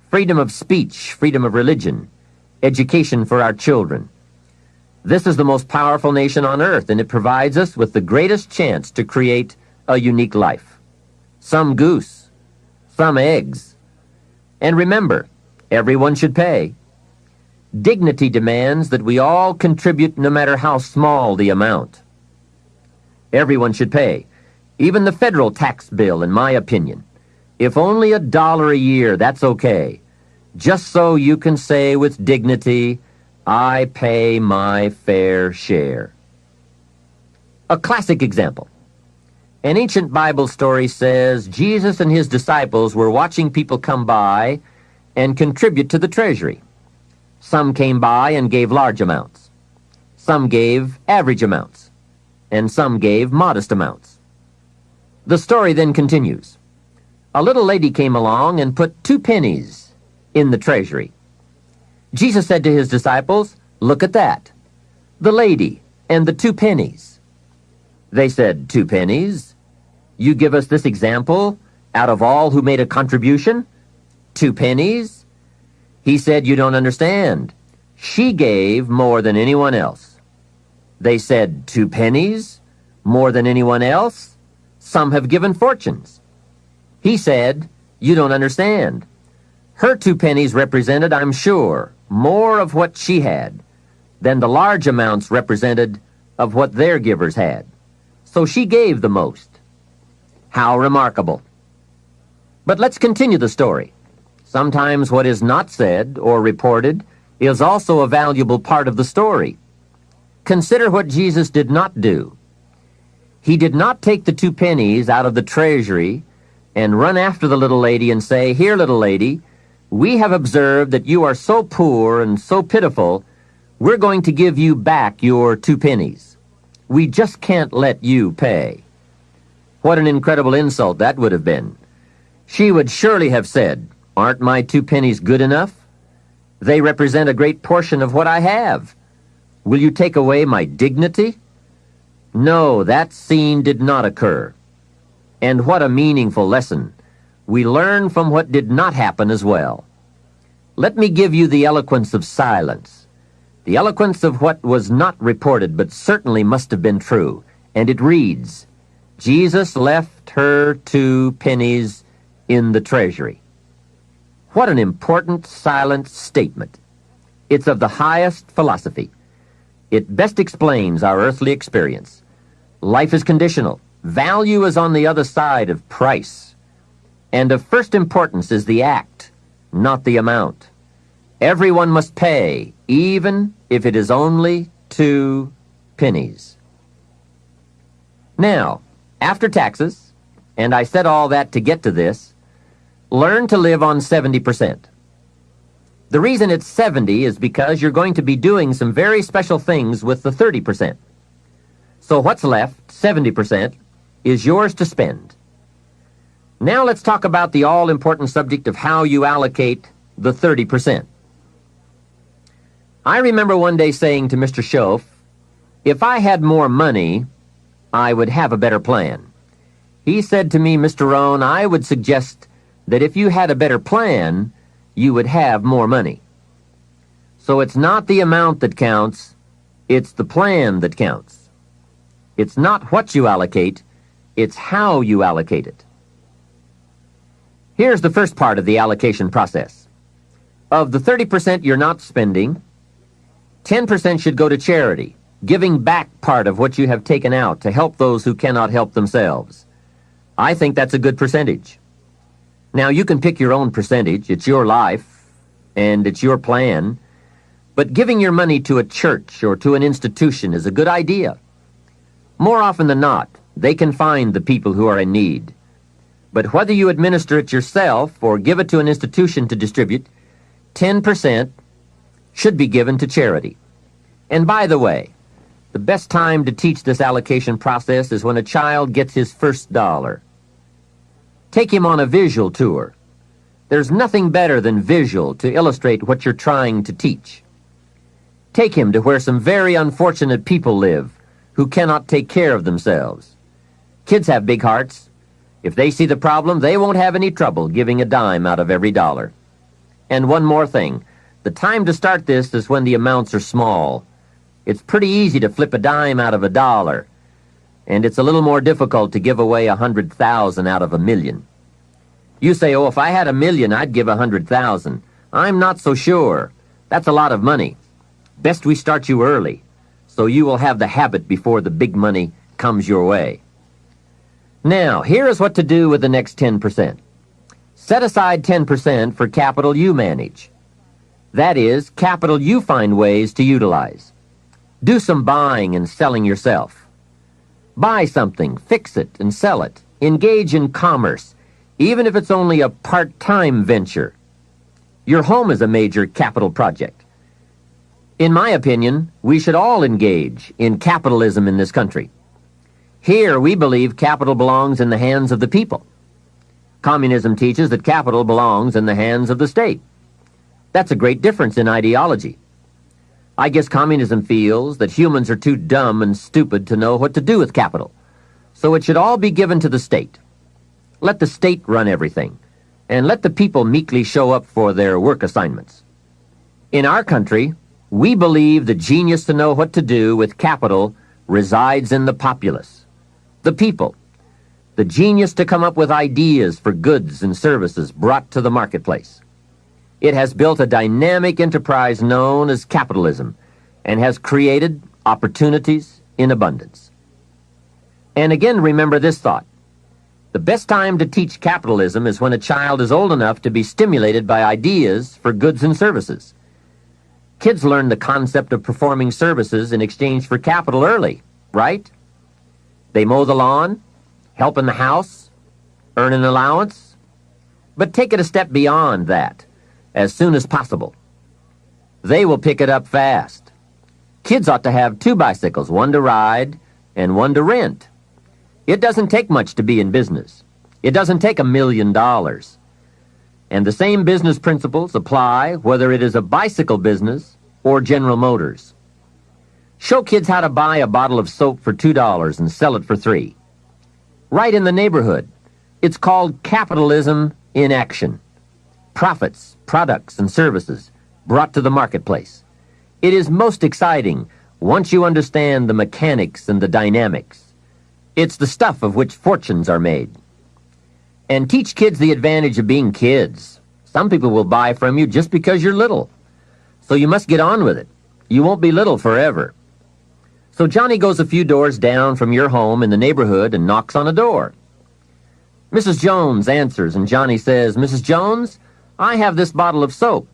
Freedom of speech, freedom of religion, education for our children. This is the most powerful nation on earth, and it provides us with the greatest chance to create a unique life. Some goose, some eggs. And remember, everyone should pay. Dignity demands that we all contribute no matter how small the amount. Everyone should pay. Even the federal tax bill, in my opinion. If only $1 a year, that's okay. Just so you can say with dignity, I pay my fair share. A classic example. An ancient Bible story says Jesus and his disciples were watching people come by and contribute to the treasury. Some came by and gave large amounts. Some gave average amounts. And some gave modest amounts. The story then continues. A little lady came along and put 2 pennies in the treasury. Jesus said to his disciples, look at that. The lady and the 2 pennies. They said, 2 pennies? You give us this example out of all who made a contribution? 2 pennies? He said, you don't understand. She gave more than anyone else. They said, 2 pennies? More than anyone else? Some have given fortunes. He said, you don't understand. Her 2 pennies represented, I'm sure, more of what she had than the large amounts represented of what their givers had. So she gave the most. How remarkable. But let's continue the story. Sometimes what is not said or reported is also a valuable part of the story. Consider what Jesus did not do. He did not take the 2 pennies out of the treasury and run after the little lady and say, here, little lady, we have observed that you are so poor and so pitiful, we're going to give you back your 2 pennies. We just can't let you pay. What an incredible insult that would have been. She would surely have said, aren't my 2 pennies good enough? They represent a great portion of what I have. Will you take away my dignity? No, that scene did not occur. And what a meaningful lesson. We learn from what did not happen as well. Let me give you the eloquence of silence, the eloquence of what was not reported but certainly must have been true. And it reads, Jesus left her 2 pennies in the treasury. What an important silent statement. It's of the highest philosophy. It best explains our earthly experience. Life is conditional. Value is on the other side of price. And of first importance is the act, not the amount. Everyone must pay, even if it is only 2 pennies. Now, after taxes, and I said all that to get to this, learn to live on 70%. The reason it's 70 is because you're going to be doing some very special things with the 30%. So what's left, 70%, is yours to spend. Now let's talk about the all-important subject of how you allocate the 30%. I remember one day saying to Mr. Schoaf, if I had more money, I would have a better plan. He said to me, Mr. Rohn, I would suggest that if you had a better plan, you would have more money. So it's not the amount that counts, it's the plan that counts. It's not what you allocate, it's how you allocate it. Here's the first part of the allocation process. Of the 30% you're not spending, 10% should go to charity, giving back part of what you have taken out to help those who cannot help themselves. I think that's a good percentage. Now, you can pick your own percentage. It's your life, and it's your plan. But giving your money to a church or to an institution is a good idea. More often than not, they can find the people who are in need. But whether you administer it yourself or give it to an institution to distribute, 10% should be given to charity. And by the way, the best time to teach this allocation process is when a child gets his first dollar. Take him on a visual tour. There's nothing better than visual to illustrate what you're trying to teach. Take him to where some very unfortunate people live who cannot take care of themselves. Kids have big hearts. If they see the problem, they won't have any trouble giving a dime out of every dollar. And one more thing. The time to start this is when the amounts are small. It's pretty easy to flip a dime out of a dollar, and it's a little more difficult to give away 100,000 out of 1,000,000. You say, oh, if I had 1,000,000, I'd give 100,000. I'm not so sure. That's a lot of money. Best we start you early, so you will have the habit before the big money comes your way. Now, here is what to do with the next 10%. Set aside 10% for capital you manage. That is, capital you find ways to utilize. Do some buying and selling yourself. Buy something, fix it, and sell it. Engage in commerce, even if it's only a part-time venture. Your home is a major capital project. In my opinion, we should all engage in capitalism in this country. Here, we believe capital belongs in the hands of the people. Communism teaches that capital belongs in the hands of the state. That's a great difference in ideology. I guess communism feels that humans are too dumb and stupid to know what to do with capital, so it should all be given to the state. Let the state run everything, and let the people meekly show up for their work assignments. In our country, we believe the genius to know what to do with capital resides in the populace, the people, the genius to come up with ideas for goods and services brought to the marketplace. It has built a dynamic enterprise known as capitalism and has created opportunities in abundance. And again, remember this thought. The best time to teach capitalism is when a child is old enough to be stimulated by ideas for goods and services. Kids learn the concept of performing services in exchange for capital early, right? They mow the lawn, help in the house, earn an allowance. But take it a step beyond that, as soon as possible. They will pick it up fast. Kids ought to have 2 bicycles, one to ride and one to rent. It doesn't take much to be in business. It doesn't take $1 million. And the same business principles apply whether it is a bicycle business or General Motors. Show kids how to buy a bottle of soap for $2 and sell it for $3. Right in the neighborhood. It's called capitalism in action. Profits, products, and services brought to the marketplace. It is most exciting once you understand the mechanics and the dynamics. It's the stuff of which fortunes are made. And teach kids the advantage of being kids. Some people will buy from you just because you're little. So you must get on with it. You won't be little forever. So Johnny goes a few doors down from your home in the neighborhood and knocks on a door. Mrs. Jones answers, and Johnny says, Mrs. Jones, I have this bottle of soap.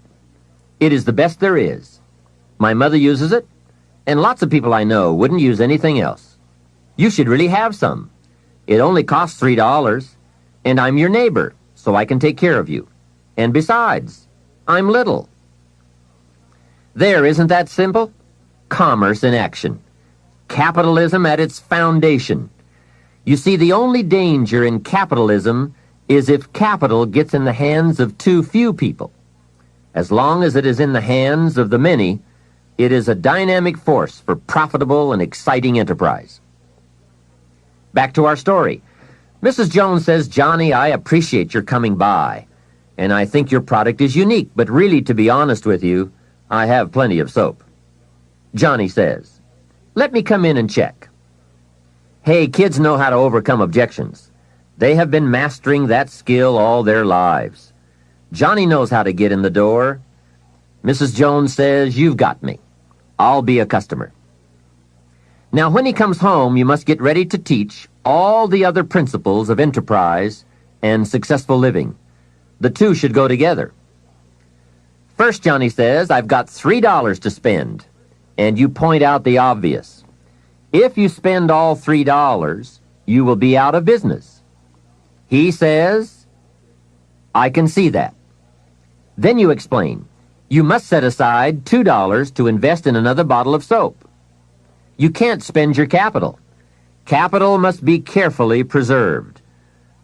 It is the best there is. My mother uses it, And lots of people I know wouldn't use anything else. You should really have some. It only costs $3, and I'm your neighbor, so I can take care of you. And besides, I'm little. There, isn't that simple? Commerce in action. Capitalism at its foundation. You see, the only danger in capitalism is if capital gets in the hands of too few people. As long as it is in the hands of the many, it is a dynamic force for profitable and exciting enterprise. Back to our story. Mrs. Jones says, "Johnny, I appreciate your coming by, and I think your product is unique, but really, to be honest with you, I have plenty of soap." Johnny says, "Let me come in and check." Hey, kids know how to overcome objections. They have been mastering that skill all their lives. Johnny knows how to get in the door. Mrs. Jones says, "You've got me. I'll be a customer." Now, when he comes home, you must get ready to teach all the other principles of enterprise and successful living. The two should go together. First, Johnny says, "I've got $3 to spend," and you point out the obvious. If you spend all $3, you will be out of business. He says, "I can see that." Then you explain, you must set aside $2 to invest in another bottle of soap. You can't spend your capital. Capital must be carefully preserved.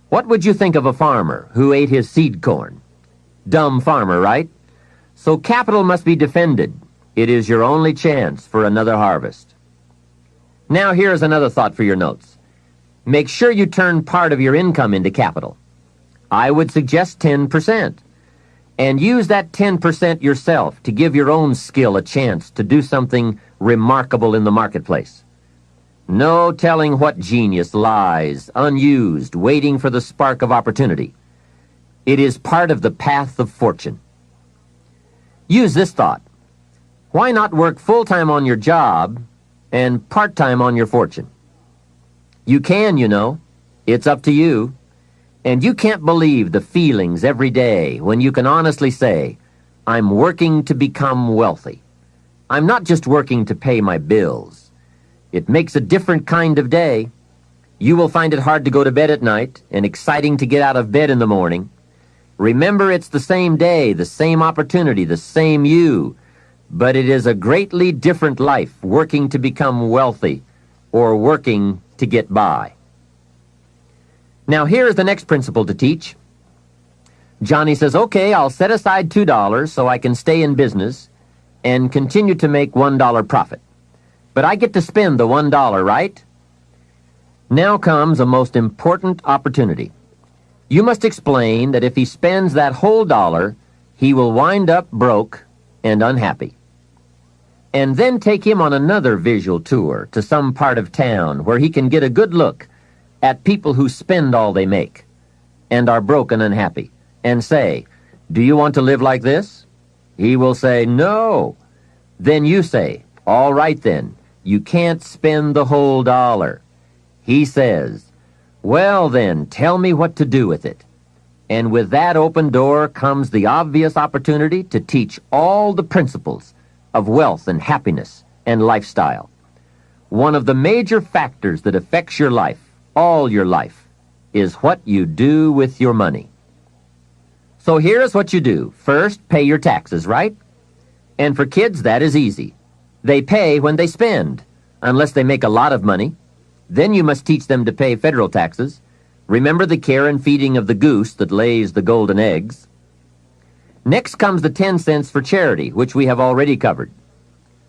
What would you think of a farmer who ate his seed corn? Dumb farmer, right? So capital must be defended. It is your only chance for another harvest. Now here's another thought for your notes. Make sure you turn part of your income into capital. I would suggest 10%. And use that 10% yourself to give your own skill a chance to do something remarkable in the marketplace. No telling what genius lies, unused, waiting for the spark of opportunity. It is part of the path of fortune. Use this thought. Why not work full-time on your job and part-time on your fortune? You can, you know. It's up to you. And you can't believe the feelings every day when you can honestly say, "I'm working to become wealthy. I'm not just working to pay my bills." It makes a different kind of day. You will find it hard to go to bed at night and exciting to get out of bed in the morning. Remember, it's the same day, the same opportunity, the same you, but it is a greatly different life working to become wealthy or working to get by. Now here is the next principle to teach. Johnny says, "Okay, I'll set aside $2 so I can stay in business and continue to make $1 profit. But I get to spend the $1, right?" Now comes a most important opportunity. You must explain that if he spends that whole dollar, he will wind up broke and unhappy. And then take him on another visual tour to some part of town where he can get a good look at people who spend all they make and are broke and unhappy, and say, "Do you want to live like this?" He will say, "No." Then you say, "All right then, you can't spend the whole dollar." He says, "Well then, tell me what to do with it." And with that open door comes the obvious opportunity to teach all the principles of wealth and happiness and lifestyle. One of the major factors that affects your life, all your life, is what you do with your money. So here's what you do. First, pay your taxes, right? And for kids, that is easy. They pay when they spend, unless they make a lot of money. Then you must teach them to pay federal taxes. Remember the care and feeding of the goose that lays the golden eggs. Next comes the 10 cents for charity, which we have already covered.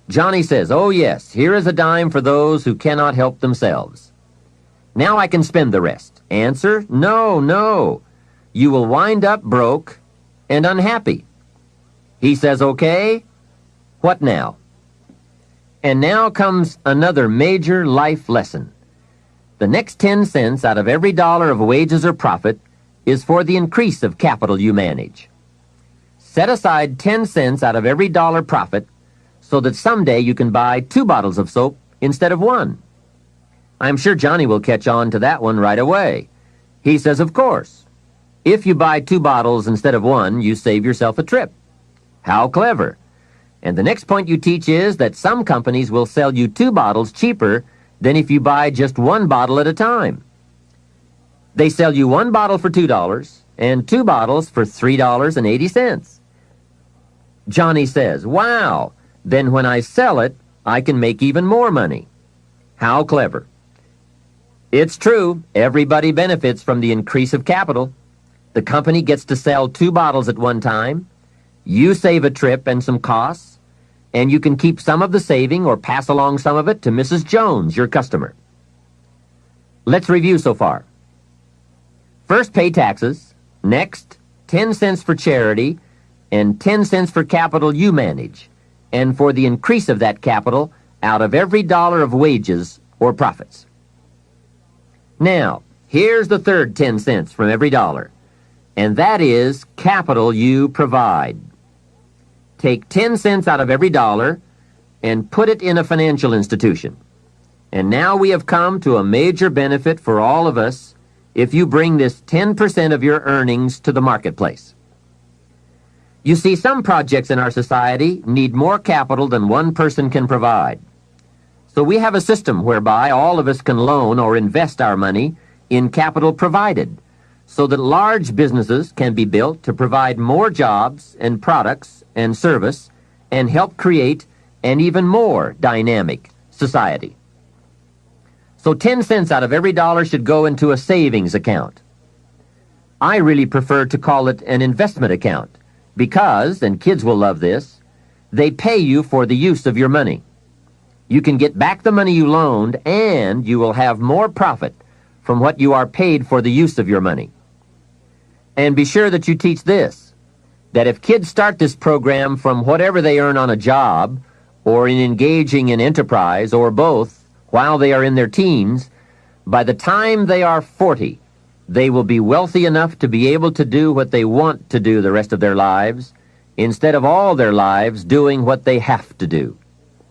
Johnny says, "Oh yes, here is a dime for those who cannot help themselves." Now I can spend the rest. Answer, no, no. You will wind up broke and unhappy. He says, "Okay, what now?" And now comes another major life lesson. The next 10 cents out of every dollar of wages or profit is for the increase of capital you manage. Set aside 10 cents out of every dollar profit so that someday you can buy 2 bottles of soap instead of 1. I'm sure Johnny will catch on to that one right away. He says, "Of course. If you buy 2 bottles instead of 1, you save yourself a trip." How clever. And the next point you teach is that some companies will sell you 2 bottles cheaper than if you buy just 1 bottle at a time. They sell you 1 bottle for $2 and 2 bottles for $3.80. Johnny says, "Wow, then when I sell it, I can make even more money." How clever. It's true, everybody benefits from the increase of capital. The company gets to sell 2 bottles at one time. You save a trip and some costs, and you can keep some of the saving or pass along some of it to Mrs. Jones, your customer. Let's review so far. First, pay taxes. Next, 10 cents for charity, and 10 cents for capital you manage, and for the increase of that capital out of every dollar of wages or profits. Now, here's the third 10 cents from every dollar, and that is capital you provide. Take 10 cents out of every dollar and put it in a financial institution. And now we have come to a major benefit for all of us if you bring this 10% of your earnings to the marketplace. You see, some projects in our society need more capital than one person can provide. So we have a system whereby all of us can loan or invest our money in capital provided, so that large businesses can be built to provide more jobs and products and service and help create an even more dynamic society. So 10 cents out of every dollar should go into a savings account. I really prefer to call it an investment account because, and kids will love this, they pay you for the use of your money. You can get back the money you loaned, and you will have more profit from what you are paid for the use of your money. And be sure that you teach this, that if kids start this program from whatever they earn on a job or in engaging in enterprise or both while they are in their teens, by the time they are 40, they will be wealthy enough to be able to do what they want to do the rest of their lives, instead of all their lives doing what they have to do.